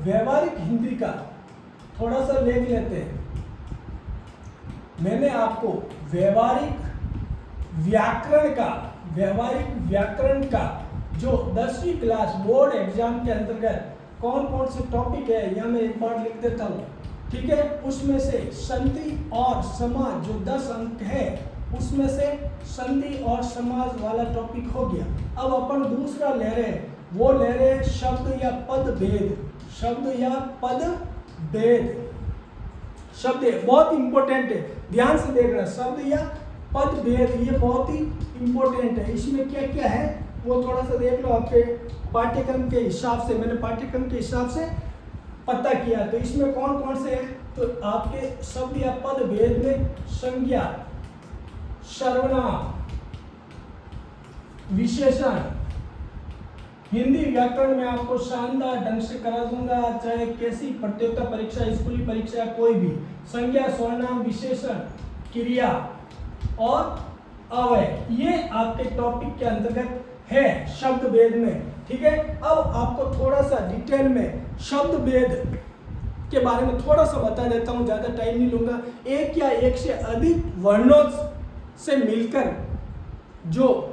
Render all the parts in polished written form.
व्यवहारिक हिंदी का थोड़ा सा देख लेते हैं। मैंने आपको व्यवहारिक व्याकरण का जो 10वीं क्लास बोर्ड एग्जाम के अंतर्गत कौन कौन से टॉपिक है यह मैं एक बार लिख देता हूँ, ठीक है। उसमें से संधि और समाज जो 10 अंक है उसमें से संधि और समाज वाला टॉपिक हो गया। अब अपन दूसरा ले रहे हैं, वो ले रहे हैं शब्द या पद भेद। शब्द बहुत इंपॉर्टेंट है, ध्यान से देखना। शब्द या पद भेद ये बहुत ही इंपॉर्टेंट है। इसमें क्या क्या है वो थोड़ा सा देख लो। आपके पाठ्यक्रम के हिसाब से, मैंने पाठ्यक्रम के हिसाब से पता किया, तो इसमें कौन कौन से हैं। तो आपके शब्द या पद भेद में संज्ञा, सर्वनाम, विशेषण। हिंदी व्याकरण में आपको शानदार ढंग से करा दूंगा, चाहे कैसी प्रतियोगिता परीक्षा, स्कूली परीक्षा, कोई भी। संज्ञा, सर्वनाम, विशेषण, क्रिया और अव्यय, ये आपके टॉपिक के अंतर्गत है शब्द भेद में, ठीक है। अब आपको थोड़ा सा डिटेल में शब्द भेद के बारे में थोड़ा सा बता देता हूँ, ज़्यादा टाइम नहीं लूंगा। एक या एक से अधिक वर्णों से मिलकर जो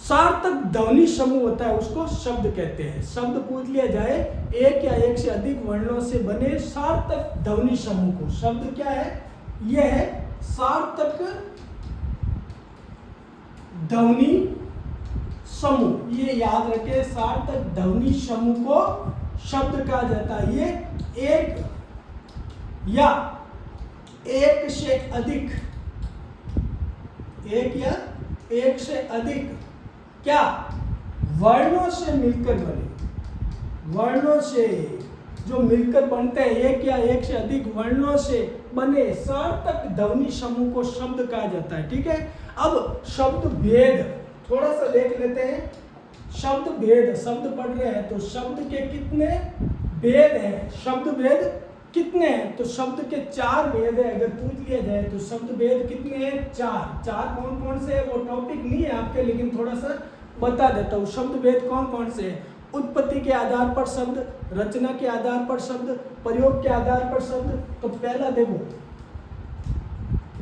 सार्थक ध्वनि समूह होता है उसको शब्द कहते हैं। शब्द पूछ लिया जाए, एक या एक से अधिक वर्णों से बने सार्थक ध्वनि समूह को शब्द क्या है, यह है सार्थक ध्वनि समूह। ये याद रखें, सार्थक ध्वनि समूह को शब्द कहा जाता है। ये एक या एक से अधिक, एक या एक से अधिक क्या वर्णों से मिलकर बने, वर्णों से जो मिलकर बनते हैं, एक या एक से अधिक वर्णों से बने सार्थक ध्वनि समूह को शब्द कहा जाता है, ठीक है। अब शब्द भेद थोड़ा सा देख लेते हैं। शब्द भेद, शब्द पढ़ रहे हैं तो शब्द के कितने भेद हैं, शब्द भेद कितने हैं, तो शब्द के 4 भेद है। अगर पूछ लिया जाए तो शब्द भेद कितने हैं, 4 कौन कौन से है वो टॉपिक नहीं है आपके, लेकिन थोड़ा सा बता देता हूँ। शब्द भेद कौन कौन से हैं, उत्पत्ति के आधार पर शब्द, रचना के आधार पर शब्द, प्रयोग के आधार पर शब्द। तो पहला देखो,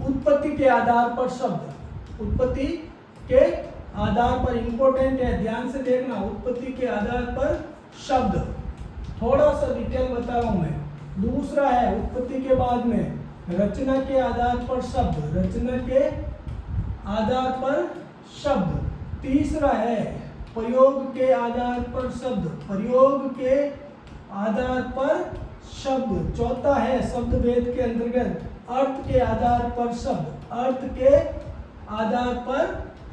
उत्पत्ति के आधार पर शब्द, उत्पत्ति के आधार पर, इंपॉर्टेंट है, ध्यान से देखना। उत्पत्ति के आधार पर शब्द, थोड़ा सा डिटेल बता रहा हूं मैं। दूसरा है उत्पत्ति के बाद में रचना के आधार पर शब्द, रचना के आधार पर शब्द। तीसरा है प्रयोग के आधार पर शब्द, प्रयोग के आधार पर शब्द। चौथा है शब्द भेद के अंतर्गत अर्थ के आधार पर शब्द, अर्थ के आधार पर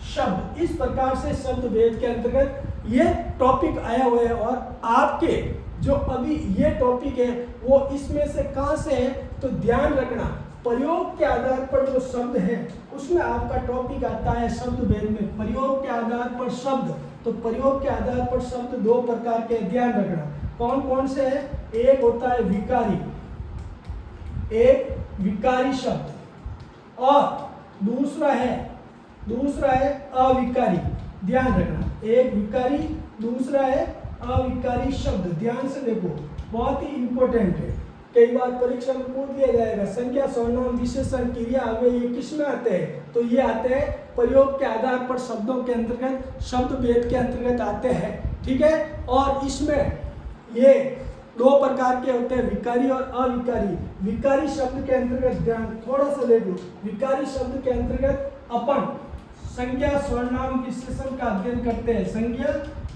शब्द। इस प्रकार से शब्द भेद के अंतर्गत ये टॉपिक आया हुआ है। और आपके जो अभी ये टॉपिक है वो इसमें से कहां से है, तो ध्यान रखना, प्रयोग के आधार पर जो शब्द है उसमें आपका टॉपिक आता है शब्द भेद में। प्रयोग के आधार पर शब्द, तो प्रयोग के आधार पर शब्द 2 प्रकार के, ध्यान रखना। कौन कौन से है, एक होता है विकारी, एक विकारी शब्द, और दूसरा है अविकारी। ध्यान रखना, एक विकारी, दूसरा है अविकारी शब्द। ध्यान से देखो, बहुत ही इंपॉर्टेंट है, कई बार परीक्षा में पूछ लिया जाएगा। संज्ञा, सर्वनाम, विशेषण, क्रिया, अव्यय ये किस में आते हैं, तो ये आते हैं प्रयोग के आधार पर शब्दों के अंतर्गत, शब्द भेद के अंतर्गत आते हैं, ठीक है। और इसमें ये 2 प्रकार के होते हैं, विकारी और अविकारी। विकारी शब्द के अंतर्गत ध्यान थोड़ा सा ले लो, विकारी शब्द के अंतर्गत अपन संज्ञा, सर्वनाम, विशेषण का अध्ययन करते हैं। संज्ञा,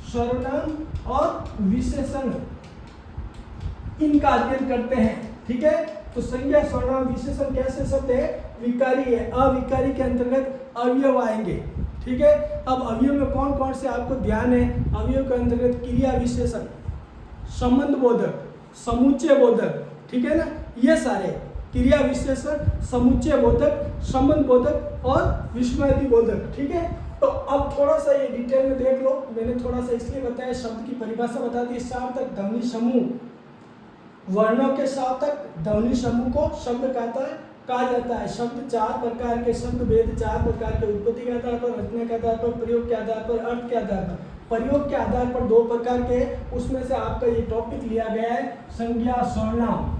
सर्वनाम और विशेषण इनका अध्ययन करते हैं, ठीक है। तो संज्ञा, सर्वनाम, विशेषण कैसे शब्द है, विकारी है। अविकारी के अंतर्गत अवयव आएंगे, ठीक है। अब अवयव में कौन कौन से आपको ध्यान है, अवयव के अंतर्गत क्रिया विशेषण, संबंध बोधक, समुच्चय बोधक, ठीक है ना, ये सारे क्रिया विशेषण, समुच्चय बोधक, संबंध बोधक और विस्मयादि बोधक, ठीक है। तो अब थोड़ा सा ये डिटेल में देख लो, मैंने थोड़ा सा इसलिए बताया, शब्द की परिभाषा बता दी। सार्थक ध्वनि समूह, वर्णों के सार्थक ध्वनि समूह को शब्द कहा जाता है। शब्द 4 प्रकार के, शब्द भेद 4 प्रकार के, उत्पत्ति के आधार पर, रचना के आधार पर, प्रयोग के आधार पर, अर्थ के आधार पर। प्रयोग के आधार पर दो प्रकार के, उसमें से आपका ये टॉपिक लिया गया है संज्ञा, सर्वनाम,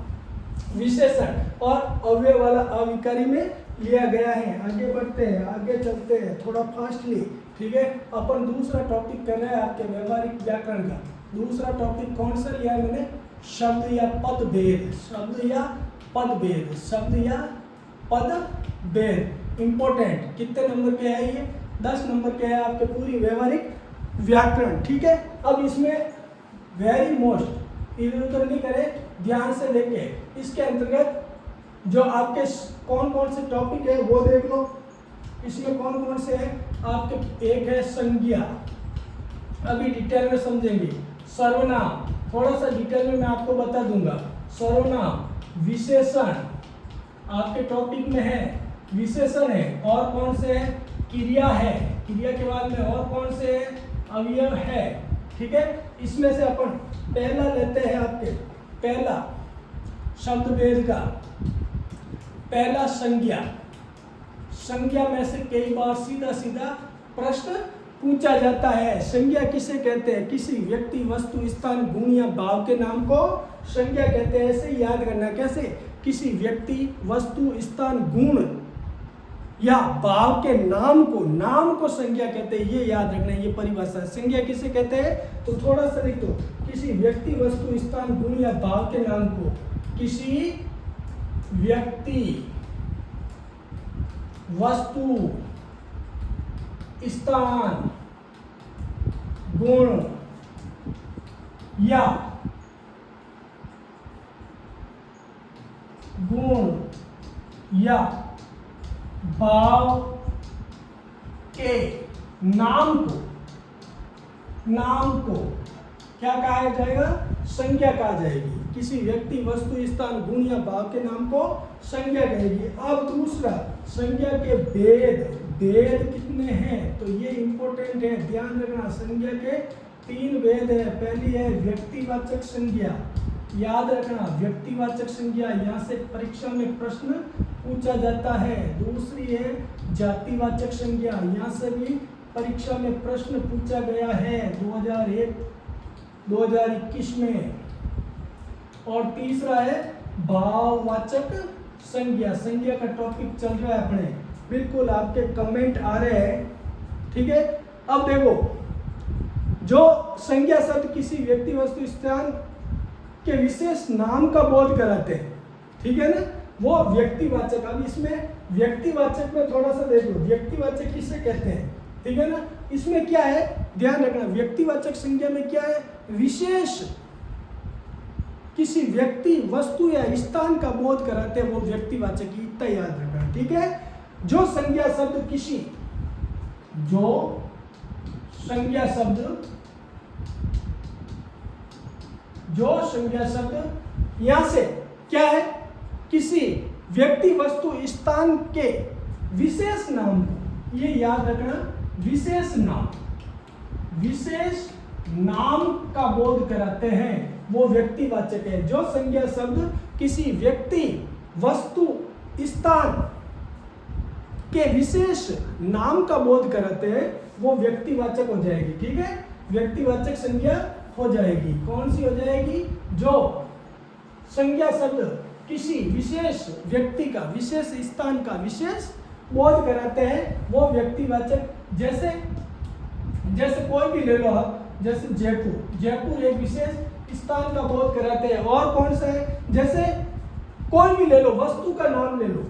विशेषण और अव्यय वाला अविकारी में लिया गया है। आगे बढ़ते हैं, आगे चलते हैं थोड़ा फास्टली, ठीक है। अपन दूसरा टॉपिक कर रहे हैं आपके व्यवहारिक व्याकरण का। दूसरा टॉपिक कौन सा लिया है मैंने? शब्द या पद भेद, शब्द या पद भेद, शब्द या पद भेद। इंपॉर्टेंट, कितने नंबर के है ये? 10 नंबर के है आपके पूरी व्यवहारिक व्याकरण, ठीक है। अब इसमें वेरी मोस्ट, इधर उधर नहीं करे, ध्यान से देखे। इसके अंतर्गत जो आपके कौन कौन से टॉपिक है वो देख लो। इसमें कौन कौन से हैं आपके? एक है संज्ञा, अभी डिटेल में समझेंगे। सर्वनाम, थोड़ा सा डिटेल में मैं आपको बता दूंगा। सर्वनाम, विशेषण आपके टॉपिक में है, विशेषण है। और कौन से है? क्रिया है, क्रिया के बाद में और कौन से है? अवयव है, ठीक है। इसमें से अपन पहला लेते हैं आपके, पहला शब्द भेद का, पहला संज्ञा। संज्ञा में से कई बार सीधा सीधा प्रश्न पूछा जाता है। संज्ञा किसे कहते हैं? किसी व्यक्ति, वस्तु, स्थान, गुण या भाव के नाम को संज्ञा कहते हैं। ऐसे याद करना, कैसे? किसी व्यक्ति, वस्तु, स्थान, गुण या भाव के नाम को संज्ञा कहते हैं। ये याद रखना, ये परिभाषा। संज्ञा किसे कहते हैं? तो थोड़ा सा लिख दो। किसी व्यक्ति, वस्तु, स्थान, गुण या भाव के नाम को, किसी व्यक्ति, वस्तु, स्थान, गुण या भाव के नाम को क्या कहा जाएगा? संज्ञा कहा जाएगी। किसी व्यक्ति, वस्तु, स्थान, गुण या भाव के नाम को संज्ञा कहेगी। अब दूसरा, संज्ञा के भेद। भेद कितने हैं? तो ये इंपॉर्टेंट है, ध्यान रखना। संज्ञा के 3 भेद है। पहली है व्यक्तिवाचक संज्ञा, याद रखना, व्यक्तिवाचक संज्ञा, यहाँ से परीक्षा में प्रश्न पूछा जाता है। दूसरी है जातिवाचक संज्ञा, यहाँ से भी परीक्षा में प्रश्न पूछा गया है 2021 में। और तीसरा है भाववाचक संज्ञा। संज्ञा का टॉपिक चल रहा है अपने, बिल्कुल आपके कमेंट आ रहे हैं, ठीक है। अब देखो, जो संज्ञा शब्द किसी व्यक्ति, वस्तु, स्थान के विशेष नाम का बोध कराते हैं, ठीक है ना, वो व्यक्तिवाचक। अब इसमें व्यक्तिवाचक में थोड़ा सा देख लो, व्यक्तिवाचक किसे कहते हैं, ठीक है ना। इसमें क्या है, ध्यान रखना, व्यक्तिवाचक संज्ञा में क्या है? विशेष किसी व्यक्ति, वस्तु या स्थान का बोध कराते हैं, वो व्यक्तिवाचक ही, इतना याद रखना, ठीक है। जो संज्ञा शब्द किसी, जो संज्ञा शब्द यहां से क्या है? किसी व्यक्ति, वस्तु, स्थान के विशेष नाम को, ये याद रखना, विशेष नाम का बोध कराते हैं, वो व्यक्तिवाचक है। जो संज्ञा शब्द किसी व्यक्ति, वस्तु, स्थान के विशेष नाम का बोध कराते हैं, वो व्यक्तिवाचक हो जाएगी, ठीक है। व्यक्तिवाचक संज्ञा हो जाएगी। कौन सी हो जाएगी? जो संज्ञा शब्द किसी विशेष व्यक्ति का, विशेष स्थान का विशेष बोध कराते हैं, वो व्यक्तिवाचक। जैसे कोई भी ले लो आप, जैसे जयपुर एक विशेष स्थान का बोध कराते हैं। और कौन सा है? जैसे कोई भी ले लो, वस्तु का नाम ले लो,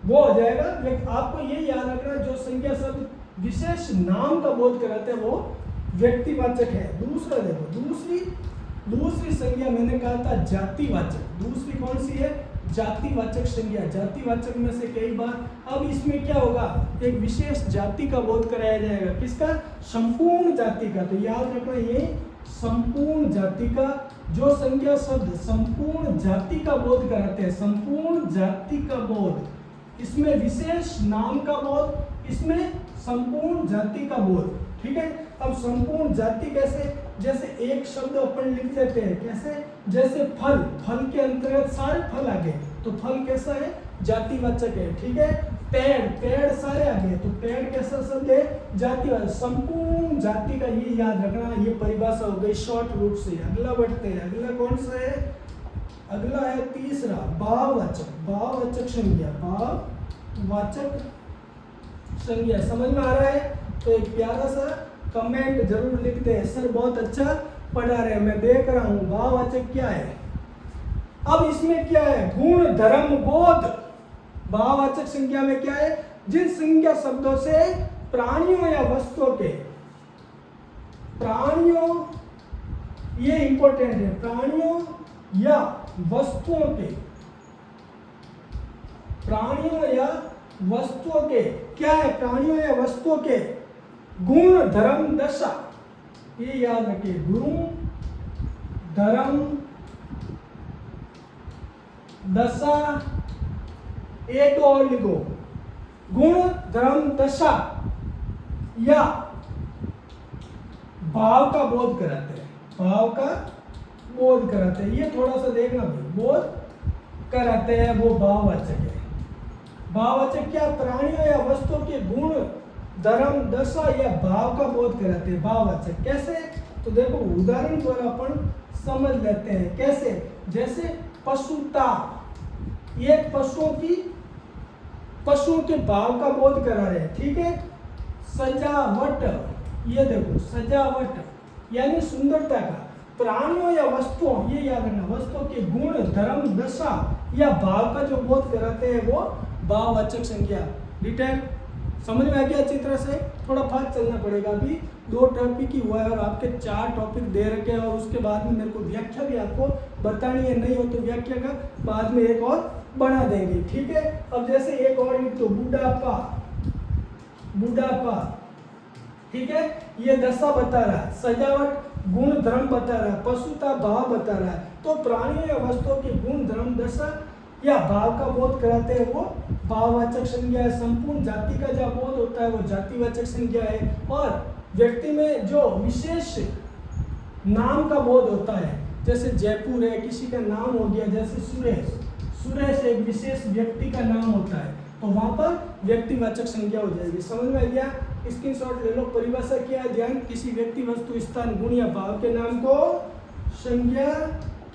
वो हो जाएगा। आपको ये याद रखना, जो संज्ञा शब्द विशेष नाम का बोध कराते हैं, वो व्यक्तिवाचक है। दूसरा देखो, दूसरी संज्ञा मैंने कहा था जातिवाचक। दूसरी कौन सी है? जातिवाचक संज्ञा। जातिवाचक में से कई बार, अब इसमें क्या होगा? एक विशेष जाति का बोध कराया जाएगा। किसका? संपूर्ण जाति का। तो याद रखना, ये संपूर्ण जाति का। जो संज्ञा शब्द संपूर्ण जाति का बोध कराते हैं, संपूर्ण जाति का बोध, इसमें विशेष नाम का बोध, इसमें संपूर्ण जाति का बोध, ठीक है। अब संपूर्ण जाति कैसे? जैसे एक शब्द अपन लिख देते हैं, कैसे? जैसे फल के अंतर्गत सारे फल आ गए, तो फल कैसा है? जातिवाचक है, ठीक है। पेड़, पेड़ सारे आ गए, तो पेड़ कैसा शब्द है? जातिवाचक। संपूर्ण जाति का ये याद रखना, ये परिभाषा हो गई शॉर्ट रूप से। अगला बढ़ते हैं, अगला कौन सा है? अगला है तीसरा, भाववाचक। भाववाचक संज्ञा, भाववाचक संज्ञा समझ में आ रहा है? तो एक प्यारा सा कमेंट जरूर लिखते हैं, सर बहुत अच्छा पढ़ा रहे हैं, मैं देख रहा हूँ। भाववाचक क्या है? अब इसमें क्या है? गुण, धर्म, बोध। भाववाचक संज्ञा में क्या है? जिन संज्ञा शब्दों से प्राणियों या वस्तुओं के, प्राणियों, ये इंपॉर्टेंट है, प्राणियों या वस्तुओं के, प्राणियों या वस्तुओं के क्या है? प्राणियों या वस्तुओं के गुण, धर्म, दशा, ये याद रखिए। गुण, धर्म, दशा, एक और लिखो, गुण, धर्म, दशा या भाव का बोध कराते हैं, भाव का बोध कराते हैं। ये थोड़ा सा देखना भाई, बोध कराते हैं, वो भाववाचक है। भाववाचक क्या? प्राणियों या वस्तुओं के गुण, धर्म, दशा या भाव का बोध कराते हैं। भाववाचक कैसे? तो देखो उदाहरण द्वारा अपन समझ लेते हैं कैसे। जैसे पशुता, ये पशुओं के भाव का बोध करा रहे हैं, ठीक है। सजावट, ये देखो सजावट यानी सुंदरता का। प्राणियों या वस्तुओं, ये याद रखना, वस्तुओं के गुण, धर्म, दशा या भाव का जो बोध कराते हैं वो भाववाचक संज्ञा। डिटेल समझ में आ गया अच्छी तरह से? थोड़ा फास्ट चलना पड़ेगा, अभी 2 टॉपिक ही हुआ है और आपके 4 टॉपिक दे रखे हैं, और उसके बाद में मेरे को व्याख्या भी आपको बतानी है, नहीं हो तो व्याख्या का बाद में एक और बना देंगे, ठीक है। अब जैसे एक और लिख दो, बुढ़ापा, बुढ़ापा, ठीक है, ये दशा बता रहा है, सजावट गुण धर्म बता रहा है, पशुता भाव बता रहा है। तो प्राणियों या वस्तुओं के गुण, धर्म, दशा या भाव का बोध कराते हैं वो भाववाचक संज्ञा है। संपूर्ण जाति का जो बोध होता है वो जातिवाचक संज्ञा है। और व्यक्ति में जो विशेष नाम का बोध होता है, जैसे जयपुर है, किसी का नाम हो गया, जैसे सुरेश, सुरेश एक विशेष व्यक्ति का नाम होता है, तो वहां पर व्यक्तिवाचक संज्ञा हो जाएगी। समझ में आ गया? स्क्रीनशॉट ले लो। परिभाषा क्या है? ध्यान, किसी व्यक्ति, वस्तु, स्थान, गुण या भाव के नाम को संज्ञा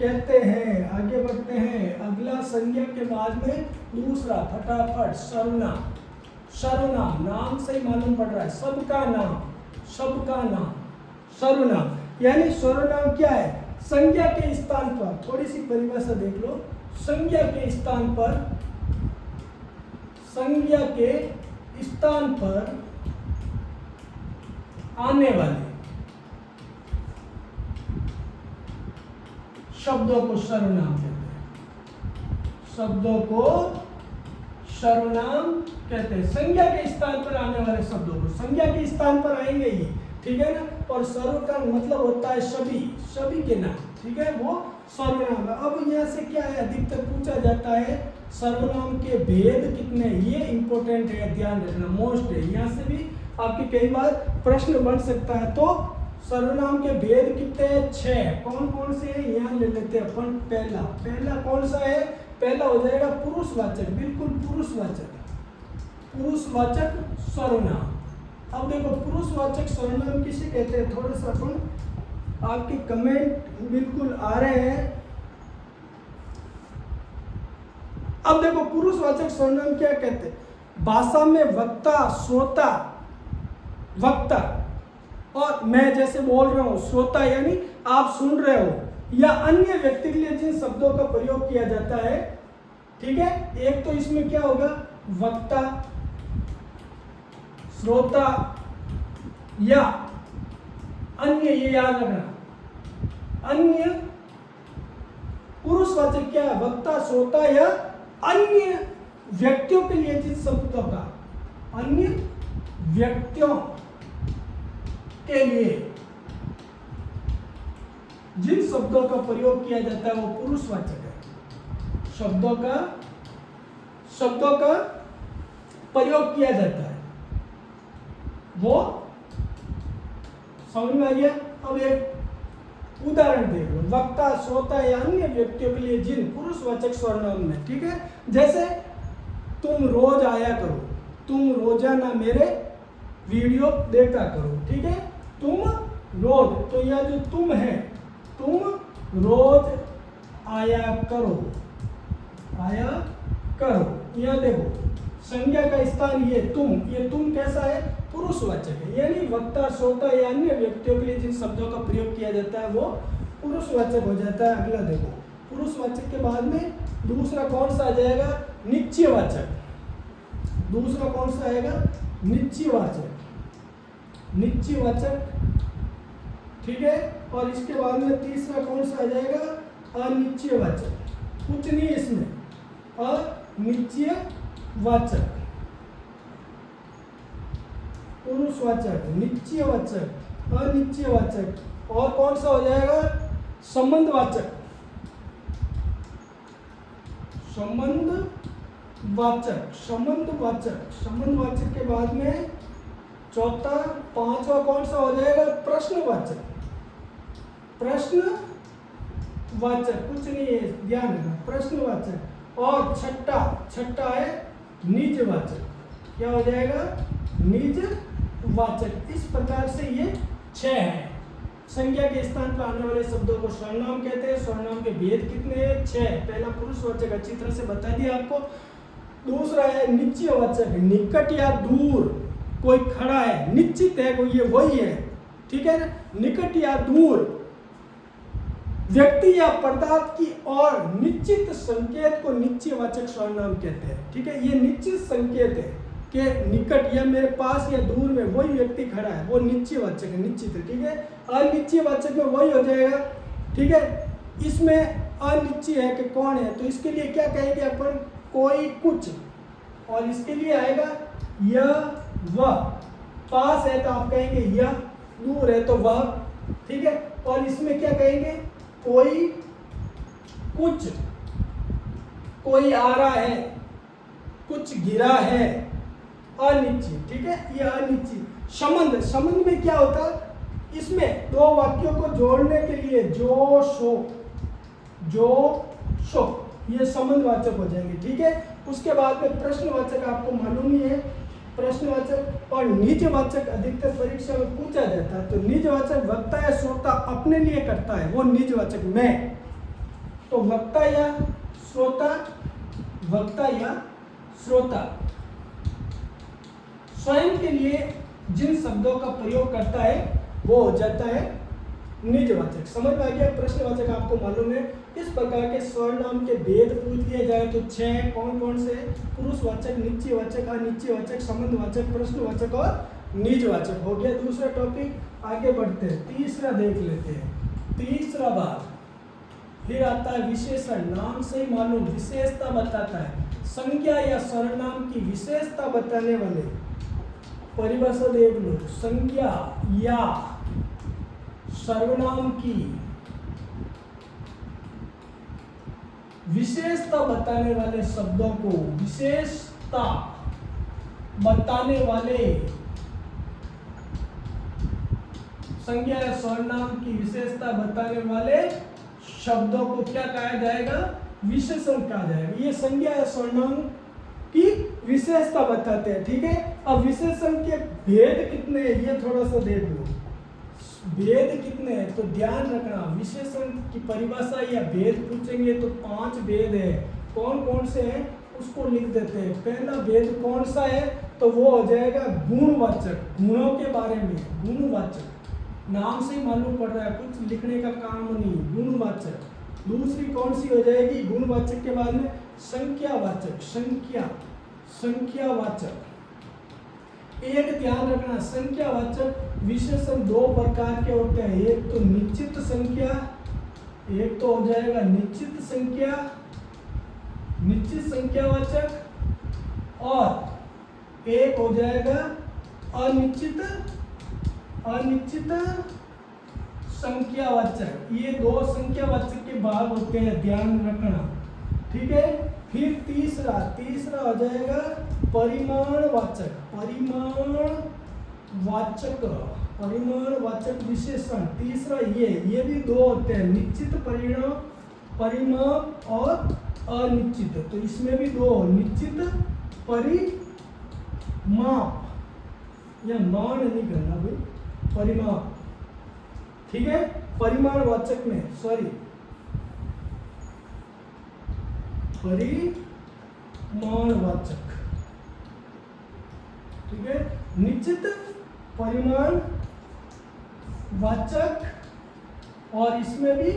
कहते हैं। आगे बढ़ते हैं, अगला संज्ञा के बाद में दूसरा, फटाफट, सर्वनाम। सर्वनाम नाम से ही मालूम पड़ रहा है, सबका नाम, सबका नाम सर्वनाम। यानी सर्वनाम क्या है? संज्ञा के स्थान पर, थोड़ी सी परिभाषा देख लो, संज्ञा के स्थान पर, संज्ञा के स्थान पर आने वाले शब्दों को सर्वनाम कहते हैं। शब्दों को सर्वनाम कहते हैं। संज्ञा के स्थान पर आने वाले शब्दों को, संज्ञा के स्थान पर आएंगे ही, ठीक है ना। और सर्व का मतलब होता है सभी, सभी के नाम, ठीक है, वो सर्वनाम है। अब यहाँ से क्या है, अधिकतर पूछा जाता है सर्वनाम के भेद कितने, ये इंपॉर्टेंट है, ध्यान रखना, मोस्ट है। यहाँ से भी आपके कई बार प्रश्न बन सकता है। तो सर्वनाम के भेद कितने हैं? 6। कौन कौन से हैं? यहाँ ले लेते हैं अपन। पहला, पहला कौन सा है? पहला हो जाएगा पुरुषवाचक, बिल्कुल पुरुषवाचक, पुरुषवाचक सर्वनाम। अब देखो पुरुषवाचक सर्वनाम किसे कहते हैं, थोड़ा सा अपन, आपके कमेंट बिल्कुल आ रहे हैं। अब देखो पुरुषवाचक सर्वनाम क्या कहते हैं? भाषा में वक्ता, श्रोता, वक्ता और मैं जैसे बोल रहा हूं, श्रोता यानी आप सुन रहे हो, या अन्य व्यक्ति के लिए जिन शब्दों का प्रयोग किया जाता है, ठीक है। एक तो इसमें क्या होगा, वक्ता, श्रोता या अन्य, ये याद रखना, अन्य। पुरुषवाचक क्या है? वक्ता, श्रोता या अन्य व्यक्तियों के लिए जिन शब्दों का, अन्य व्यक्तियों के लिए जिन शब्दों का प्रयोग किया जाता है वो पुरुषवाचक है। शब्दों का प्रयोग किया जाता है, वो समझ में आ गया। अब एक उदाहरण देख लो, वक्ता, श्रोता या अन्य व्यक्तियों के लिए जिन पुरुषवाचक सर्वनाम में, ठीक है। जैसे तुम रोज आया करो, तुम रोजाना मेरे वीडियो देखा करो, ठीक है। तुम रोज, तो यह जो तुम है, तुम रोज आया करो, आया करो। यह देखो संज्ञा का स्थान ये तुम कैसा है, पुरुषवाचक है, यानी वक्ता, श्रोता या अन्य व्यक्तियों के लिए जिन शब्दों का प्रयोग किया जाता है वो पुरुषवाचक हो जाता है। अगला देखो, पुरुषवाचक के बाद में दूसरा कौन सा आ जाएगा, निश्चयवाचक। दूसरा कौन सा आएगा, निश्चयवाचक, निश्चयवाचक, ठीक है। और इसके बाद में तीसरा कौन सा आ जाएगा, अनिश्चयवाचक। कुछ नहीं इसमें, अनिश्चयवाचक, पुरुषवाचक, निश्चयवाचक, अनिश्चयवाचक, और कौन सा हो जाएगा, संबंधवाचक, संबंधवाचक, संबंधवाचक। संबंधवाचक के बाद में चौथा, पांचवा कौन सा हो जाएगा, प्रश्नवाचक, प्रश्नवाचक, कुछ नहीं है ध्यान रखना, प्रश्नवाचक। और छठा है निजवाचक। क्या हो जाएगा, निजवाचक। इस प्रकार से ये 6 है। संज्ञा के स्थान पर आने वाले शब्दों को सर्वनाम कहते हैं। सर्वनाम के भेद कितने हैं, 6। पहला पुरुषवाचक अच्छी तरह से बता दिया आपको। दूसरा है निश्चयवाचक, निकट या दूर कोई खड़ा है, निश्चित है कोई, ये वही है, ठीक है ना। निकट या दूर व्यक्ति या पदार्थ की और निश्चित संकेत को निश्चयवाचक सर्वनाम कहते हैं, ठीक है। ये निश्चित संकेत है कि निकट या मेरे पास या दूर में वही व्यक्ति खड़ा है, वो निश्चयवाचक है, निश्चित है, ठीक है। अनिश्चयवाचक में वही हो जाएगा, ठीक है। इसमें अनिश्चय है कि कौन है, तो इसके लिए क्या कहेंगे अपन, कोई, कुछ। और इसके लिए आएगा यह, वह। पास है तो आप कहेंगे यह, दूर है तो वह, ठीक है। और इसमें क्या कहेंगे, कोई, कुछ, कोई आ रहा है, कुछ गिरा है, अनिश्चित, ठीक है। ये अनिश्चित। संबंध, संबंध में क्या होता है, इसमें दो वाक्यों को जोड़ने के लिए जो सो ये संबंधवाचक हो जाएंगे, ठीक है। उसके बाद में प्रश्नवाचक आपको मालूम ही है, प्रश्नवाचक और निजवाचक अधिकतर परीक्षा में पूछा जाता है। तो निजवाचक वक्ता या श्रोता अपने लिए करता है, वो निजवाचक मैं। तो वक्ता या श्रोता, वक्ता या श्रोता स्वयं के लिए जिन शब्दों का प्रयोग करता है वो हो जाता है निजवाचक। समझ में आ गया। प्रश्नवाचक आपको मालूम है। इस प्रकार के सर्वनाम के भेद पूछ लिए जाए तो 6 कौन कौन से, पुरुषवाचक, निश्चयवाचक, अनिश्चयवाचक, संबंधवाचक, प्रश्नवाचक और निजवाचक। हो गया दूसरा टॉपिक। आगे बढ़ते हैं, तीसरा देख लेते हैं। तीसरा भाग फिर आता है विशेषण। नाम से ही मालूम विशेषता बताता है। संज्ञा या सर्वनाम की विशेषता बताने वाले परिभाषा देख लो। संज्ञा या सर्वनाम की विशेषता बताने वाले शब्दों को, विशेषता बताने वाले संज्ञा या सर्वनाम की विशेषता बताने वाले शब्दों को क्या कहा जाएगा, विशेषण कहा जाएगा। ये संज्ञा या सर्वनाम की विशेषता बताते हैं, ठीक है। अब विशेषण के भेद कितने हैं ये थोड़ा सा देख लो। भेद कितने हैं तो ध्यान रखना, विशेषण की परिभाषा या भेद पूछेंगे तो 5 भेद है। कौन कौन से हैं उसको लिख देते हैं। पहला भेद कौन सा है तो वो हो जाएगा गुणवाचक, गुणों के बारे में। गुणवाचक नाम से ही मालूम पड़ रहा है, कुछ लिखने का काम नहीं, गुणवाचक। दूसरी कौन सी हो जाएगी, गुणवाचक के बाद में संख्यावाचक, संख्यावाचक। एक ध्यान रखना, संख्यावाचक विशेषण 2 प्रकार के होते हैं। एक तो निश्चित संख्या, एक तो हो जाएगा निश्चित संख्या, निश्चित संख्यावाचक, और एक हो जाएगा अनिश्चित संख्यावाचक। ये 2 संख्यावाचक के भाग होते हैं, ध्यान रखना, ठीक है। फिर तीसरा हो जाएगा परिमाणवाचक, परिमाणवाचक विशेषण। तीसरा ये भी 2 होते हैं, निश्चित परिमाण और अनिश्चित। तो इसमें भी 2, निश्चित परिमाप, या मान नहीं करना भाई, परिमाप, ठीक है। परिमाणवाचक में परिमाणवाचक, ठीक है। निश्चित परिमाणवाचक और इसमें भी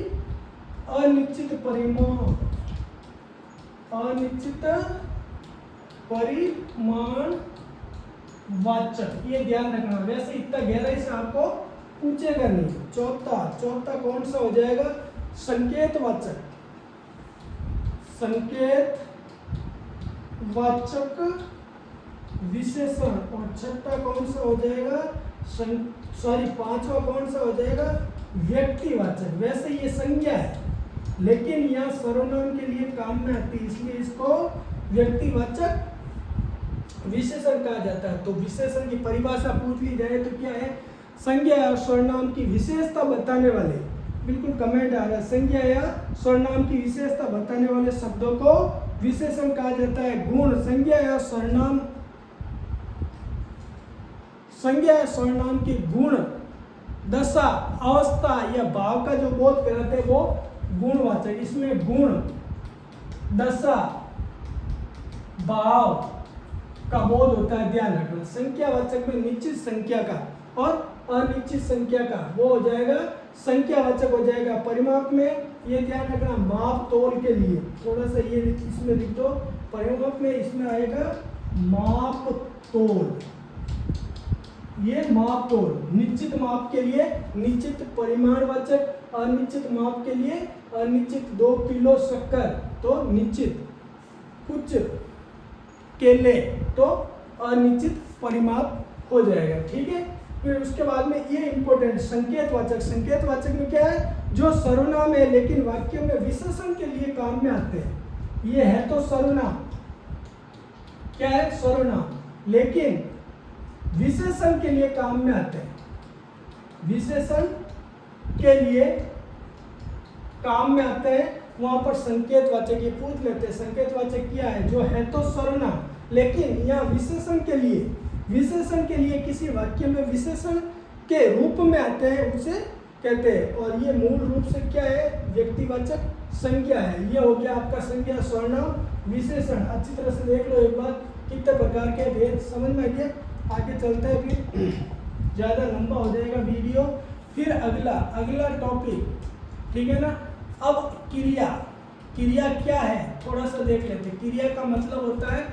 अनिश्चित परिमाणवाचक, ये ध्यान रखना। वैसे इतना गहराई से आपको पूछेगा नहीं। चौथा कौन सा हो जाएगा? संकेतवाचक विशेषण। और छठा कौन सा हो जाएगा? पांचवा कौन सा हो जाएगा? व्यक्तिवाचक। वैसे ये संज्ञा है लेकिन यहाँ सर्वनाम के लिए काम में आती है, इसलिए इसको व्यक्तिवाचक विशेषण कहा जाता है। तो विशेषण की परिभाषा पूछ ली जाए तो क्या है? संज्ञा या सर्वनाम की विशेषता बताने वाले, बिल्कुल कमेंट आ रहा है, संज्ञा या सर्वनाम की विशेषता बताने वाले शब्दों को विशेषण कहा जाता है। गुण संज्ञा या सर्वनाम की गुण, दशा, अवस्था या भाव का जो बोध कराते हैं वो गुणवाचक। इसमें गुण, दशा, भाव का बोध होता है, ध्यान रखना। संख्यावाचक में निश्चित संख्या का और अनिश्चित संख्या का वो हो जाएगा संख्यावाचक हो जाएगा। परिमाप में ये ध्यान रखना, माप तोल के लिए थोड़ा सा ये इसमें लिख दो। परिमाप में इसमें आएगा माप तोल, ये माप तोल। निश्चित माप के लिए निश्चित परिमाणवाचक, अनिश्चित माप के लिए अनिश्चित। 2 किलो शक्कर तो निश्चित, कुछ केले तो अनिश्चित परिमाप हो जाएगा, ठीक है। फिर उसके बाद में ये इंपॉर्टेंट संकेतवाचक। संकेतवाचक में क्या है? जो सर्वनाम है लेकिन वाक्य में विशेषण के लिए काम में आते हैं। ये है तो सर्वनाम, क्या है? सर्वनाम, लेकिन विशेषण के लिए काम में आते हैं। विशेषण के लिए काम में आते हैं, वहां पर संकेतवाचक। ये पूछ लेते हैं संकेतवाचक क्या है? जो है तो सर्वनाम लेकिन यहाँ विशेषण के लिए किसी वाक्य में विशेषण के रूप में आते हैं, उसे कहते हैं। और ये मूल रूप से क्या है? व्यक्तिवाचक संज्ञा है। ये हो गया आपका संज्ञा, सर्वनाम, विशेषण। अच्छी तरह से देख लो एक बार, कितने प्रकार के भेद समझ में आ गया। आगे चलते हैं, फिर ज़्यादा लंबा हो जाएगा वीडियो। फिर अगला टॉपिक, ठीक है ना। अब क्रिया क्या है थोड़ा सा देख लेते हैं। क्रिया का मतलब होता है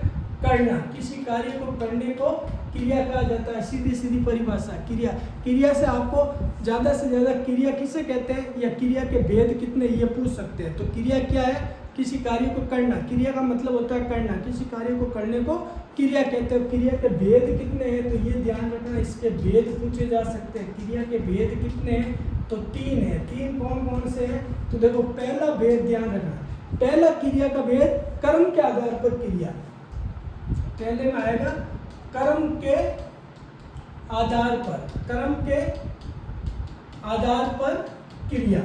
करना, किसी कार्य को करने को क्रिया कहा जाता है। सीधी परिभाषा क्रिया से आपको ज़्यादा से ज़्यादा क्रिया किसे कहते हैं या क्रिया के भेद कितने, ये पूछ सकते हैं। तो क्रिया क्या है? किसी कार्य को करना। क्रिया का मतलब होता है करना, किसी कार्य को करने को क्रिया कहते हैं। क्रिया के भेद कितने हैं तो ये ध्यान रखना, इसके भेद पूछे जा सकते हैं। क्रिया के भेद कितने हैं तो 3 है। 3 कौन से हैं? तो देखो, पहला भेद ध्यान रखना, पहला क्रिया का भेद कर्म के आधार पर क्रिया। पहले में आएगा कर्म के आधार पर क्रिया,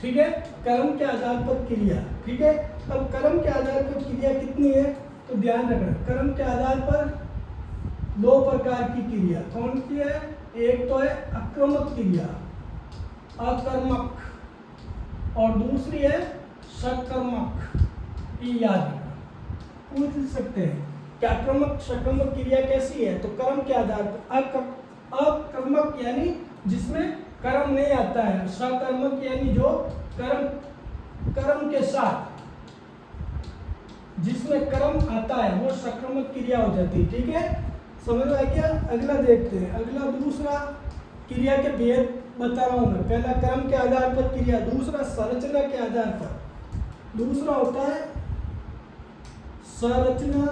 ठीक है। कर्म के आधार पर क्रिया, ठीक है। अब कर्म के आधार पर क्रिया कितनी है तो ध्यान रखना, कर्म के आधार पर 2 प्रकार की क्रिया। कौन सी है? एक तो है आक्रामक क्रिया, अकर्मक, और दूसरी है सकर्मक। ये याद रखना, पूछ सकते हैं कि आक्रामक सकर्मक क्रिया कैसी है? तो कर्म के आधार पर। अकर्मक यानी जिसमें कर्म नहीं आता है, सकर्मक यानी जो कर्म के साथ जिसमें कर्म आता है वो सकर्मक क्रिया हो जाती है, ठीक है। समझ में आ गया? अगला देखते हैं। अगला दूसरा क्रिया के भेद बता रहा हूं मैं। पहला कर्म के आधार पर क्रिया, दूसरा संरचना के आधार पर। दूसरा होता है संरचना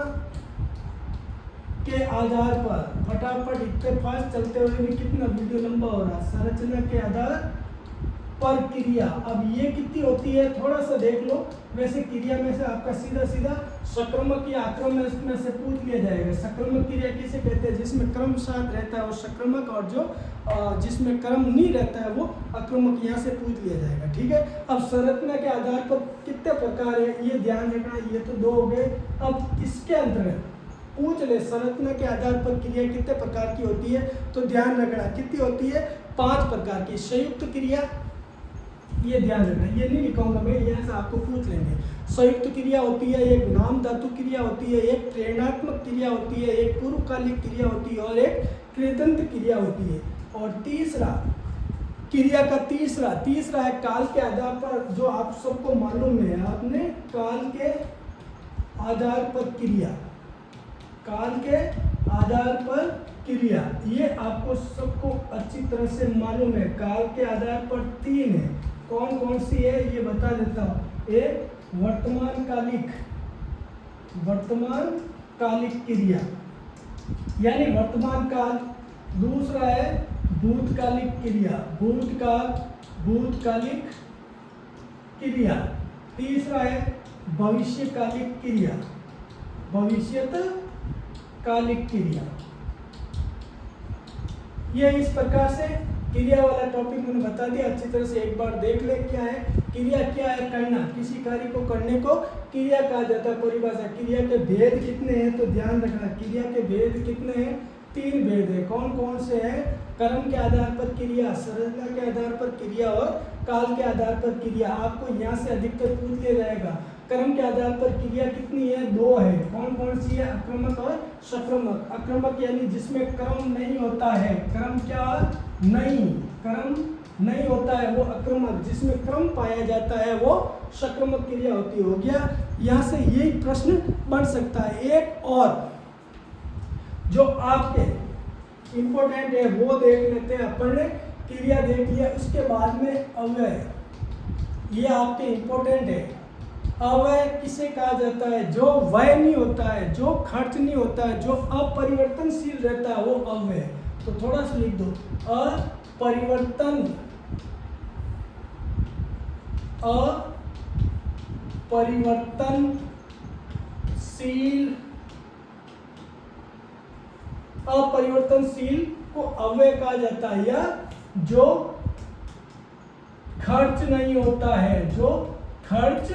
के आधार पर। फटाफट इतने फास्ट चलते हुए भी कितना वीडियो लंबा हो रहा है। संरचना के आधार पर क्रिया, अब ये कितनी होती है थोड़ा सा देख लो। वैसे क्रिया में से आपका सीधा सकर्मक या आक्रामक में से पूछ लिया जाएगा। सकर्मक क्रिया किसे कहते हैं? जिसमें क्रम साथ रहता है वो सकर्मक, और जो जिसमें क्रम नहीं रहता है वो आक्रामक, यहाँ से पूछ लिया जाएगा, ठीक है। अब संरचना के आधार पर कितने प्रकार है ये ध्यान रखना। ये तो 2 हो गए। अब इसके अंतर्गत पूछ ले संरचना के आधार पर क्रिया कितने प्रकार की होती है, तो ध्यान रखना कितनी होती है, 5 प्रकार की। संयुक्त क्रिया, ये ध्यान रखना, ये नहीं लिखाऊंगा मैं, यहाँ से आपको पूछ लेंगे। संयुक्त क्रिया होती है, एक नाम धातु क्रिया होती है, एक प्रेरणात्मक क्रिया होती है, एक पूर्वकालिक क्रिया होती है और एक कृदंत क्रिया होती है। और तीसरा क्रिया का तीसरा है काल के आधार पर, जो आप सबको मालूम है, आपने काल के आधार पर क्रिया, काल के आधार पर क्रिया, ये आपको सबको अच्छी तरह से मालूम है। काल के आधार पर 3 है, कौन कौन सी है ये बता देता हूँ। एक वर्तमान कालिक क्रिया यानी वर्तमान काल, दूसरा है भूतकालिक क्रिया, भूतकालिक क्रिया, तीसरा है भविष्यकालिक क्रिया, भविष्यकालिक क्रिया। ये इस प्रकार से क्रिया वाला टॉपिक मैंने बता दिया, अच्छी तरह से एक बार देख ले। क्या है क्रिया, क्या है करना, किसी कार्य को करने को क्रिया कहा जाता है। परिभाषा, क्रिया के भेद कितने हैं, तो ध्यान रखना क्रिया के भेद कितने हैं, 3 भेद है। कौन कौन से हैं, कर्म के आधार पर क्रिया, संरचना के आधार पर क्रिया और काल के आधार पर क्रिया। आपको यहाँ से अधिकतर पूछ लिया जाएगा। कर्म के आधार पर क्रिया कितनी है, 2 है। कौन कौन सी है, आक्रमक और सक्रमक। आक्रमक यानी जिसमें कर्म नहीं होता है, कर्म नहीं होता है वो आक्रमक, जिसमें क्रम पाया जाता है वो सक्रमक क्रिया होती हो गया। यहाँ से यही प्रश्न बन सकता है। एक और जो आपके इम्पोर्टेंट है वो देख लेते हैं। अपन ने क्रिया देख लिया, उसके बाद में अव्यय, ये आपके इम्पोर्टेंट है। अव्यय किसे कहा जाता है, जो व्यय नहीं होता है, जो खर्च नहीं होता है, जो अपरिवर्तनशील रहता है वो अव्यय। तो थोड़ा सा लिख दो, अपरिवर्तनशील को अव्यय कहा जाता है, या जो खर्च नहीं होता है, जो खर्च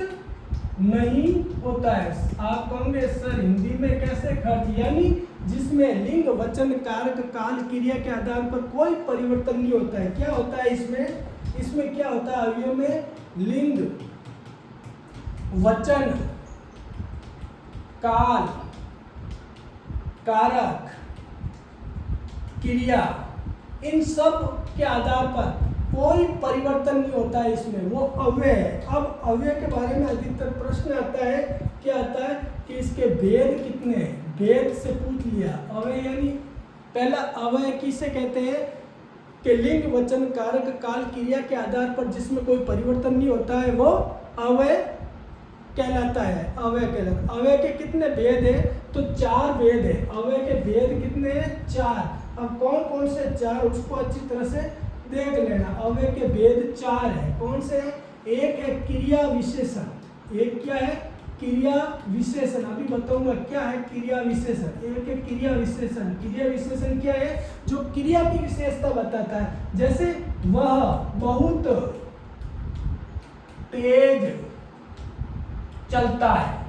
नहीं होता है। आप कहोगे सर हिंदी में कैसे खर्च, यानी जिसमें लिंग वचन कारक काल क्रिया के आधार पर कोई परिवर्तन नहीं होता है। क्या होता है इसमें क्या होता है, अवयव में लिंग वचन काल कारक क्रिया, इन सब के आधार पर कोई परिवर्तन नहीं होता है, इसमें वो अव्यय है। अब अव्यय के बारे में अधिकतर प्रश्न आता है, क्या आता है कि इसके भेद कितने हैं, भेद से पूछ लिया। अव्यय यानी पहला अव्यय किसे कहते हैं कि लिंग वचन कारक काल क्रिया के आधार पर जिसमें कोई परिवर्तन नहीं होता है वो अव्यय कहलाता है। अव्यय के कितने भेद है, तो 4 भेद है। अव्यय के भेद कितने हैं, 4। अब कौन कौन से 4 उसको अच्छी तरह से देख लेना। अव्यय के भेद 4 है। कौन से है, एक है क्रिया विशेषण, एक क्या है क्रिया विशेषण, अभी बताऊंगा क्या है क्रिया विशेषण। एक है क्रिया विशेषण। क्रिया विशेषण क्या है, जो क्रिया की विशेषता बताता है, जैसे वह बहुत तेज चलता है,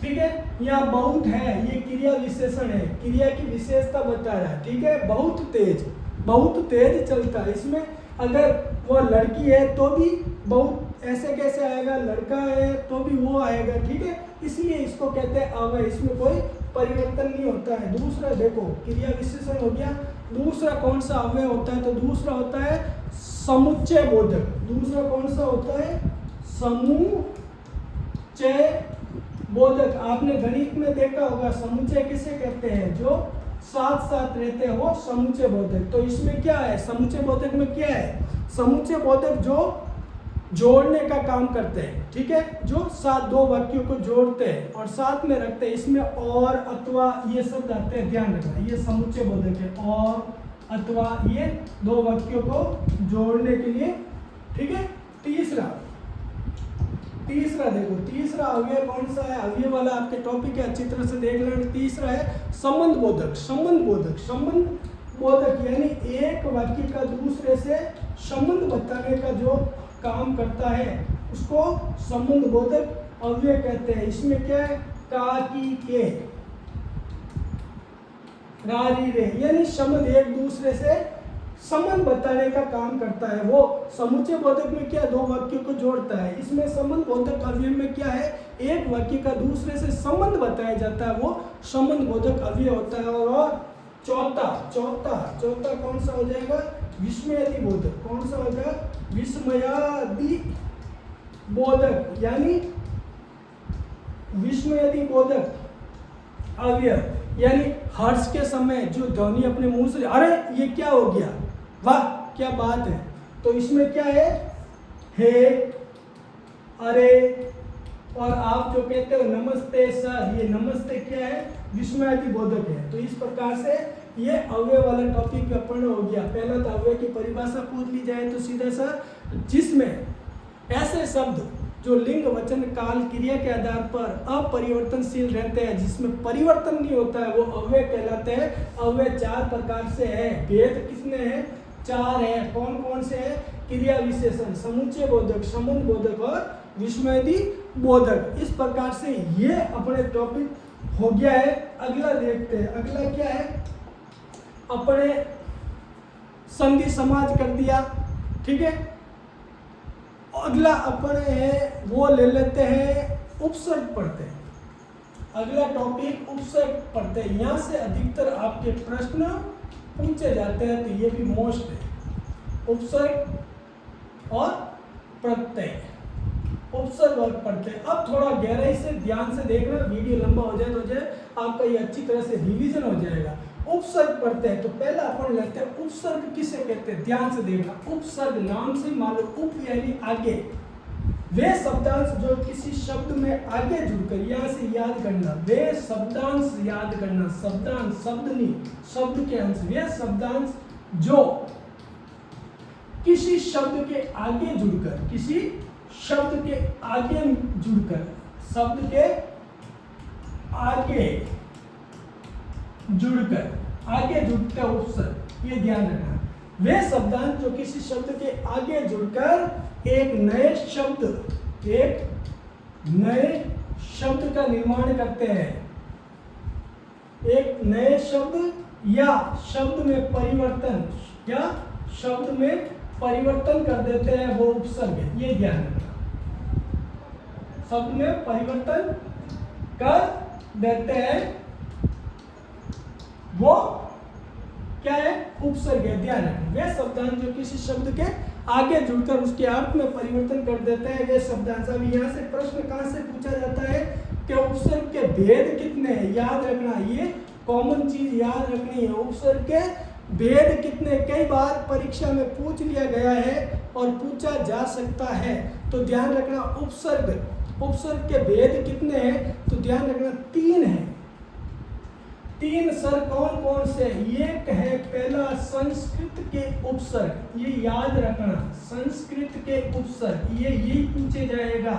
ठीक है, या बहुत है, ये क्रिया विशेषण है, क्रिया की विशेषता बता रहा है, ठीक है। बहुत तेज चलता है, इसमें अगर वो लड़की है तो भी बहुत ऐसे कैसे आएगा, लड़का है तो भी वो आएगा, ठीक है, इसलिए इसको कहते हैं अव्यय, इसमें कोई परिवर्तन नहीं होता है। दूसरा देखो क्रिया विशेषण हो गया। दूसरा कौन सा अव्यय होता है, तो दूसरा होता है समुच्चय बोधक। दूसरा कौन सा होता है, समुच्चय बोधक। आपने गणित में देखा होगा समुच्चय किसे कहते हैं, जो साथ साथ रहते हैं वो समुच्चय बोधक। तो इसमें क्या है, समुच्चय बोधक में क्या है, समुच्चय बोधक जो जोड़ने का काम करते हैं, ठीक है, जो साथ 2 वाक्यों को जोड़ते हैं और साथ में रखते हैं। इसमें और, अथवा ये शब्द आते हैं, ध्यान रखना, ये समुच्चय बोधक है। और, अथवा ये 2 वाक्यों को जोड़ने के लिए, ठीक है। तीसरा देखो, तीसरा अवयव कौन सा है, अवयव वाला आपके टॉपिक है, अच्छी तरह से देख लेना। तीसरा है संबंध बोधक यानी एक वाक्य का दूसरे से संबंध बताने का जो काम करता है उसको संबंध बोधक अवयव कहते हैं। इसमें क्या है, का, की, के, रा, री, रे, यानी शब्द एक दूसरे से संबंध बताने का काम करता है। वो समुच्चय बोधक में क्या दो वाक्यों को जोड़ता है, इसमें संबंध बोधक अवयव में क्या है एक वाक्य का दूसरे से संबंध बताया जाता है, वो संबंध बोधक अवयव होता है। और चौथा कौन सा हो जाएगा, विस्मयादि बोधक। कौन सा होगा, विस्मयादि बोधक, यानी विस्मयादि बोधक अवयव, यानी हर्ष के समय जो ध्वनि अपने मुंह से अरे ये क्या हो गया, वाह क्या बात है, तो इसमें क्या है, हे, अरे, और आप जो कहते हो नमस्ते सर, ये नमस्ते क्या है, विस्मयादि बोधक है। तो इस प्रकार से ये अव्यय वाला टॉपिक पूर्ण हो गया। पहला तो अव्यय की परिभाषा पूछ ली जाए तो सीधा सा, जिसमें ऐसे शब्द जो लिंग वचन काल क्रिया के आधार पर अपरिवर्तनशील रहते हैं, जिसमें परिवर्तन नहीं होता है, वो अव्यय कहलाते हैं। अव्यय 4 प्रकार से है, भेद कितने हैं, 4 है। कौन कौन से है, क्रिया विशेषण, समुच्चय बोधक, संबंध बोधक और विस्मयादि बोधक। इस प्रकार से ये अपने टॉपिक हो गया है। अगला देखते हैं, अगला क्या है, अपने संधि समाज कर दिया, ठीक है। अगला अपने है वो ले लेते हैं उपसर्ग पढ़ते हैं। अगला टॉपिक उपसर्ग पढ़ते हैं। यहाँ से अधिकतर आपके प्रश्न पूछे जाते हैं, तो ये भी मोस्ट है, उपसर्ग और प्रत्यय। उपसर्ग और प्रत्यय। अब थोड़ा गहराई से ध्यान से देखना, वीडियो लंबा हो जाए तो आपका ये अच्छी तरह से रिवीजन हो जाएगा। उपसर्ग पढ़ते हैं तो पहला अपन लेते हैं उपसर्ग किसे कहते हैं, ध्यान से देखना। उपसर्ग नाम से मालूम, उप यानी आगे, वे शब्दांश जो किसी शब्द में आगे जुड़कर, यहाँ से याद करना, वे शब्दांश याद करना, शब्दांश शब्द नहीं, शब्द के अंश, वे शब्दांश जो किसी शब्द के आगे जुड़कर, किसी शब्द के आगे जुड़कर, शब्द के आगे जुड़कर, आगे जुड़कर उपसर्ग, ये ध्यान रखना। वे शब्दांश जो किसी शब्द के आगे जुड़कर एक नए शब्द का निर्माण करते हैं, एक नए शब्द या शब्द में परिवर्तन, या शब्द में परिवर्तन कर देते हैं, वो उपसर्ग है, ये ध्यान रखना। शब्द में परिवर्तन कर देते हैं, वो क्या है, उपसर्ग है, ध्यान रखना। वे शब्दांश जो किसी शब्द के आगे जुड़कर उसके अर्थ में परिवर्तन कर देते हैं, वे शब्दांश। अब यहाँ से प्रश्न कहाँ से पूछा जाता है कि उपसर्ग के भेद कितने हैं, याद रखना, ये कॉमन चीज याद रखनी है। उपसर्ग के भेद कितने, कई बार परीक्षा में पूछ लिया गया है और पूछा जा सकता है, तो ध्यान रखना। उपसर्ग के भेद कितने हैं, तो ध्यान रखना 3 है। 3 सर कौन कौन से, ये है पहला संस्कृत के उपसर्ग, ये याद रखना, संस्कृत के उपसर्ग, ये यही पूछे जाएगा।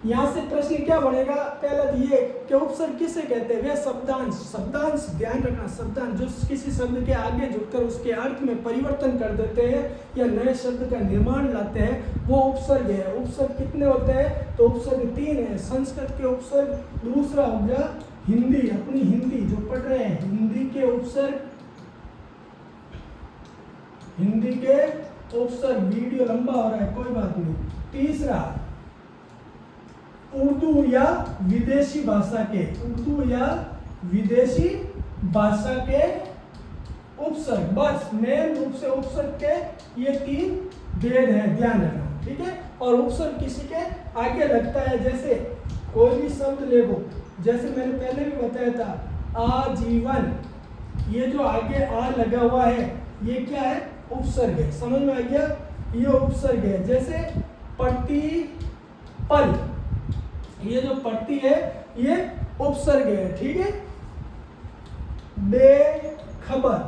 यहाँ से प्रश्न क्या बनेगा, पहला ये कि उपसर्ग किसे कहते हैं, वे शब्दांश ध्यान रखना, शब्दांश जो किसी शब्द के आगे जुड़कर उसके अर्थ में परिवर्तन कर देते हैं या नए शब्द का निर्माण लाते हैं, वो उपसर्ग है। उपसर्ग कितने होते हैं, तो उपसर्ग 3 है। संस्कृत के उपसर्ग, दूसरा हो गया हिंदी, अपनी हिंदी जो पढ़ रहे हैं, हिंदी के उपसर्ग, वीडियो लंबा हो रहा है कोई बात नहीं। तीसरा उर्दू या विदेशी भाषा के, उर्दू या विदेशी भाषा के उपसर्ग, बस मेन रूप से उपसर्ग के ये 3 भेद हैं, ध्यान रखना, ठीक है। और उपसर्ग किसी के आगे लगता है, जैसे कोई भी शब्द ले लो, जैसे मैंने पहले भी बताया था आजीवन, ये जो आगे आ लगा हुआ है ये क्या है, उपसर्ग है, समझ में आ गया, ये उपसर्ग है। जैसे प्रतिपल, ये जो प्रति है ये उपसर्ग है, ठीक है। बेखबर,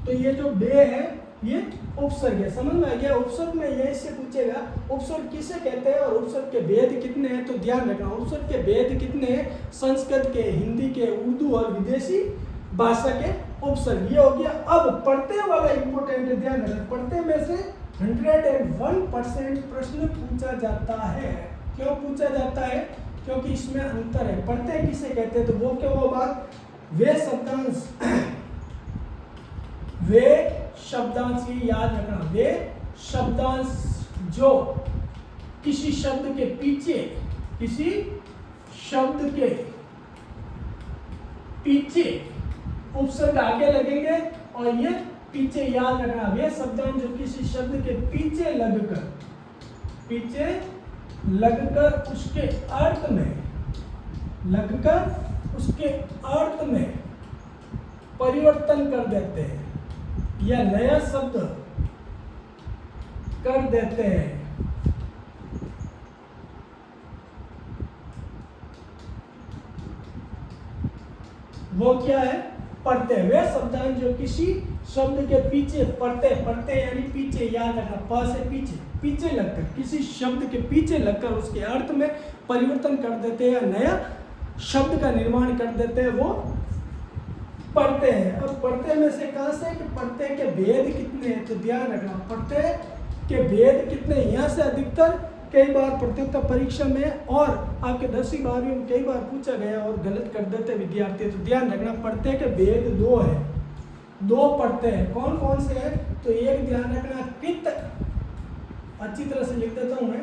तो ये जो बे है ये उपसर्ग है, समझ में आ गया। उपसर्ग में ये इससे पूछेगा उपसर्ग किसे कहते हैं और उपसर्ग के भेद कितने हैं, तो ध्यान रखना उपसर्ग के भेद कितने हैं, संस्कृत के, हिंदी के, उर्दू और विदेशी भाषा के उपसर्ग, ये हो गया। अब पढ़ते वाला इंपोर्टेंट है, ध्यान रखना, पढ़ते में से 101% प्रश्न पूछा जाता है। क्यों पूछा जाता है, क्योंकि इसमें अंतर है। प्रत्यय किसे कहते हैं, तो वो क्या वो बात, वे शब्दांश ये याद रखना, वे शब्दांश जो किसी शब्द के पीछे उपसर्ग आगे लगेंगे और ये पीछे, याद रखना, वे शब्दांश जो किसी शब्द के पीछे लगकर उसके अर्थ में परिवर्तन कर देते हैं या नया शब्द कर देते हैं। वो क्या है, प्रत्यय। वे शब्दांश जो किसी शब्द के पीछे, प्रत्यय यानी पीछे, याद रखना, प से पीछे लगकर, किसी शब्द के पीछे लगकर उसके अर्थ में परिवर्तन कर देते हैं या नया शब्द का निर्माण कर देते हैं, वो प्रत्यय है। अब प्रत्यय में से कहां से कि प्रत्यय के भेद कितने हैं, तो ध्यान रखना, प्रत्यय के भेद कितने, यहाँ से अधिकतर कई बार प्रतियोगिता परीक्षा में और आपके 10वीं 12वीं में कई बार पूछा गया और गलत कर देते विद्यार्थी। तो ध्यान रखना, प्रत्यय के भेद दो है, दो प्रत्यय है। कौन कौन से है, तो एक ध्यान रखना, कृत, अच्छी तरह से लिख देता हूं मैं,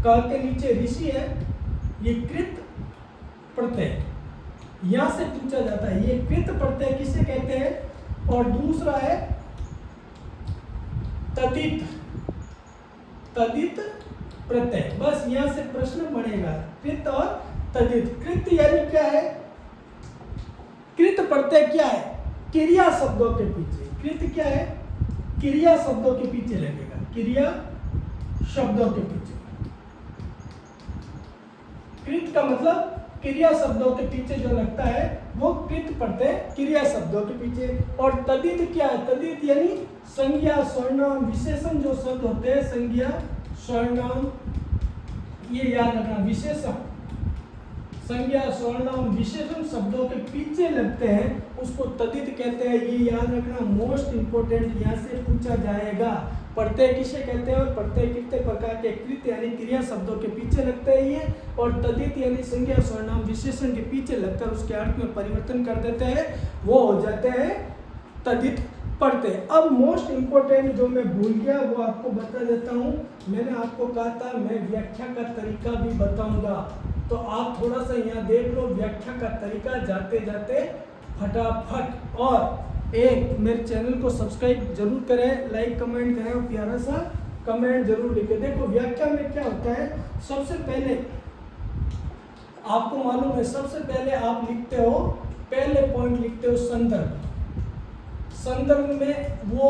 क के नीचे ऋषि है, ये कृत प्रत्यय, यहां से पूछा जाता है, ये कृत प्रत्यय किसे कहते हैं। और दूसरा है तदित प्रत्यय, बस यहां से प्रश्न बनेगा, कृत और तदित। कृत यानी क्या है, कृत प्रत्यय क्या है, क्रिया शब्दों के पीछे, कृत क्या है, क्रिया शब्दों के पीछे लगेगा, क्रिया शब्दों के पीछे। कृत का मतलब क्रिया शब्दों के पीछे जो लगता है वो कृत प्रत्यय, क्रिया शब्दों के पीछे। और तदित क्या है, तदित यानी संज्ञा, सर्वनाम, विशेषण जो शब्द होते हैं, संज्ञा, सर्वनाम, ये याद रखना, विशेषण, संज्ञा, सर्वनाम, विशेषण शब्दों के पीछे लगते हैं, उसको तदित कहते हैं। ये याद रखना, मोस्ट इंपोर्टेंट, यहाँ से पूछा जाएगा। प्रत्यय किसे कहते हैं और प्रत्यय कितने प्रकार के, कृत यानी क्रिया शब्दों के पीछे लगते हैं ये, और तदित यानी संज्ञा, सर्वनाम, विशेषण के पीछे लगकर उसके अर्थ में परिवर्तन कर देते हैं, वो हो जाते हैं तदित प्रत्यय। अब मोस्ट इंपोर्टेंट जो मैं भूल गया वो आपको बता देता हूँ। मैंने आपको कहा था मैं व्याख्या का तरीका भी बताऊंगा, तो आप थोड़ा सा यहाँ देख लो व्याख्या का तरीका जाते जाते फटाफट। और एक मेरे चैनल को सब्सक्राइब जरूर करें, लाइक कमेंट करें और प्यारा सा कमेंट जरूर लिखें। देखो व्याख्या में क्या होता है, सबसे पहले आपको मालूम है, सबसे पहले आप लिखते हो, पहले पॉइंट लिखते हो संदर्भ। संदर्भ में वो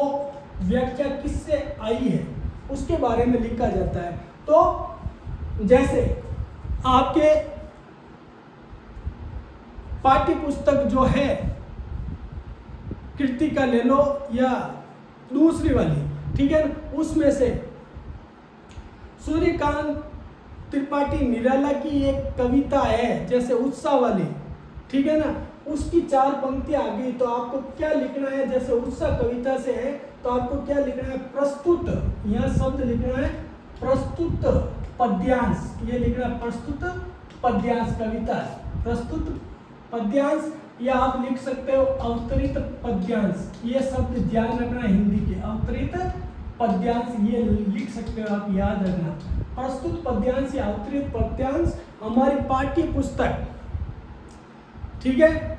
व्याख्या किससे आई है उसके बारे में लिखा जाता है। तो जैसे आपके पाठ्य पुस्तक जो है कृति का ले लो या दूसरी वाली, ठीक है ना, उसमें से सूर्यकांत त्रिपाठी निराला की एक कविता है, जैसे उत्साह वाली, ठीक है ना, उसकी 4 पंक्तियां आ गई, तो आपको क्या लिखना है, जैसे उत्साह कविता से है तो आपको क्या लिखना है, प्रस्तुत, यह शब्द लिखना है प्रस्तुत पद्यांश, ये लिखना है प्रस्तुत पद्यांश, कविता प्रस्तुत पद्यांश, या आप लिख सकते हो अवतरित पद्यांश, ये शब्द ध्यान रखना, हिंदी के अवतरित पद्यांश ये लिख सकते हो आप, याद रखना। प्रस्तुत पद्यांश या अवतरित पद्यांश हमारी पाठ्य पुस्तक, ठीक है,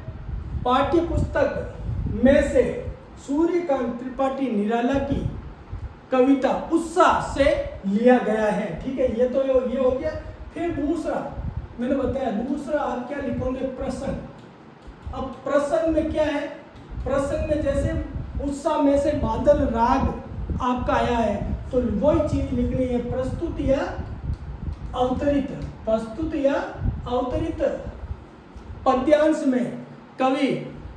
पाठ्य पुस्तक में से सूर्यकांत त्रिपाठी निराला की कविता उत्साह से लिया गया है, ठीक है, ये तो ये हो गया। फिर दूसरा मैंने बताया, दूसरा आप क्या लिखोगे, प्रसंग। अब प्रसंग में क्या है, प्रसंग में जैसे उत्साह में से बादल राग आपका आया है, तो वही चीज लिखनी है, प्रस्तुत या अवतरित, प्रस्तुत या अवतरित पद्यांश में कवि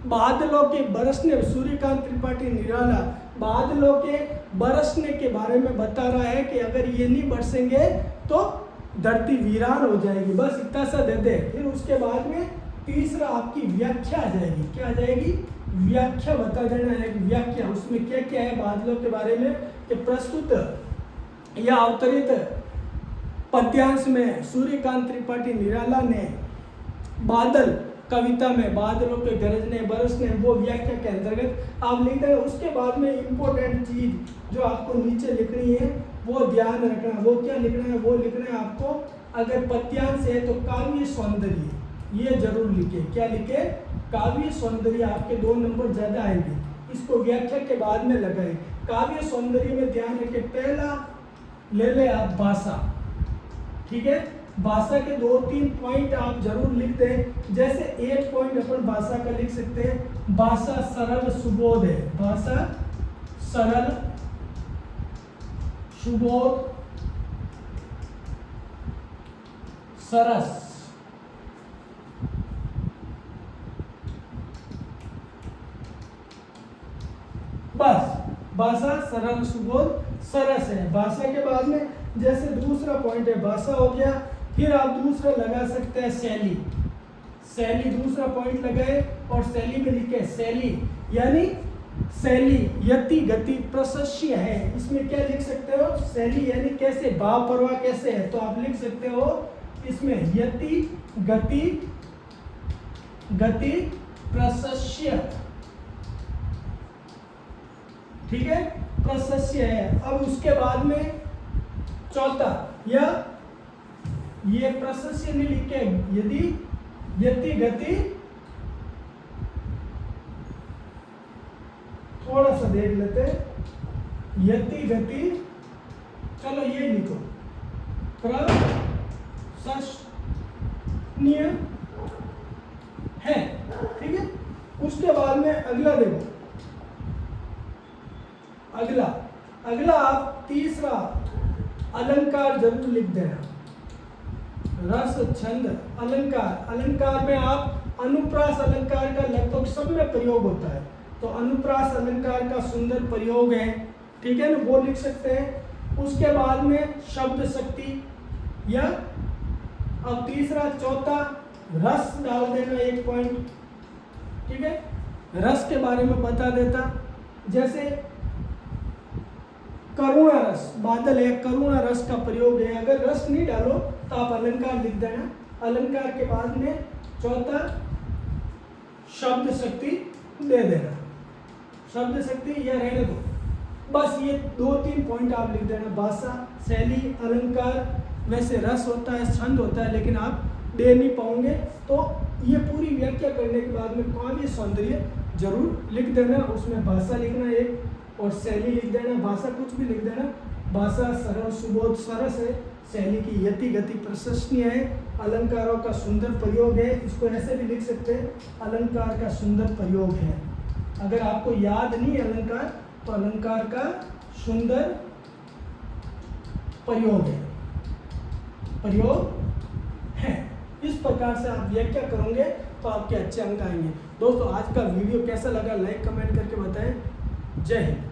बादलों के बरसने, सूर्यकांत त्रिपाठी निराला बादलों के बरसने के बारे में बता रहा है कि अगर ये नहीं बरसेंगे तो धरती वीरान हो जाएगी, बस इतना सा दे दे। फिर उसके बाद में तीसरा आपकी व्याख्या आ जाएगी, क्या आ जाएगी, व्याख्या बता देना है, व्याख्या, उसमें क्या क्या है बादलों के बारे में, कि प्रस्तुत या अवतरित पद्यांश में सूर्यकांत त्रिपाठी निराला ने बादल कविता में बादलों के गरजने बरसने वो व्याख्या के अंतर्गत आप लिखते हैं। उसके बाद में इम्पोर्टेंट चीज जो आपको नीचे लिखनी है वो ध्यान रखना है। वो क्या लिखना है? वो लिखना है आपको, अगर पद्यांश है तो काव्य सौंदर्य, ये जरूर लिखे। क्या लिखे? काव्य सौंदर्य। आपके 2 नंबर ज्यादा आएंगे। इसको व्याख्या के बाद में लगाए। काव्य सौंदर्य में ध्यान रखें, पहला ले ले आप भाषा, ठीक है। भाषा के 2-3 पॉइंट आप जरूर लिख दें। जैसे एक पॉइंट अपन भाषा का लिख सकते हैं, भाषा सरल सुबोध है। भाषा सरल सुबोध सरस। बस, भाषा सरल सुबोध सरस है। भाषा के बाद में जैसे दूसरा पॉइंट है, भाषा हो गया। फिर आप दूसरा लगा सकते हैं शैली। शैली दूसरा पॉइंट लगाए और शैली में लिखे शैली, यानी शैली यति गति प्रशस्य है। इसमें क्या लिख सकते हो? शैली यानी कैसे, भाव प्रवाह कैसे है, तो आप लिख सकते हो इसमें यति गति गति प्रशस्य, ठीक है, प्रशस्य है। अब उसके बाद में चौथा, या ये प्रशस्य नहीं लिखे, यदि यति गति, थोड़ा सा देख लेते हैं, यति गति, चलो ये लिखो, प्रशंसनीय है, ठीक है। उसके बाद में अगला देखो, अगला आप तीसरा अलंकार जरूर लिख देना। रस छंद अलंकार। अलंकार में आप अनुप्रास अलंकार का लगभग सब में प्रयोग होता है, तो अनुप्रास अलंकार का सुंदर प्रयोग है, ठीक है ना, वो लिख सकते हैं। उसके बाद में शब्द शक्ति, या अब तीसरा चौथा रस डाल देना 1 पॉइंट, ठीक है। रस के बारे में बता देता, जैसे करुणा रस, बादल है, करुणा रस का प्रयोग है। अगर रस नहीं डालो तो आप अलंकार लिख देना। अलंकार के बाद में चौथा शब्द शक्ति दे देना। शब्द शक्ति या रहने दो, बस ये 2-3 पॉइंट आप लिख देना। भाषा, शैली, अलंकार, वैसे रस होता है, छंद होता है, लेकिन आप दे नहीं पाओगे, तो ये पूरी व्याख्या करने के बाद में काव्य सौंदर्य जरूर लिख देना। उसमें भाषा लिखना एक, और शैली लिख देना। भाषा कुछ भी लिख देना। भाषा सरल सुबोध सरस है, शैली की यति गति प्रशंसनीय है, अलंकारों का सुंदर प्रयोग है। इसको ऐसे भी लिख सकते हैं, अलंकार का सुंदर प्रयोग है। अगर आपको याद नहीं है अलंकार, तो अलंकार का सुंदर प्रयोग है, प्रयोग है। इस प्रकार से आप व्याख्या करोगे तो आपके अच्छे अंक आएंगे। दोस्तों, आज का वीडियो कैसा लगा लाइक कमेंट करके बताएं। जय हिंद।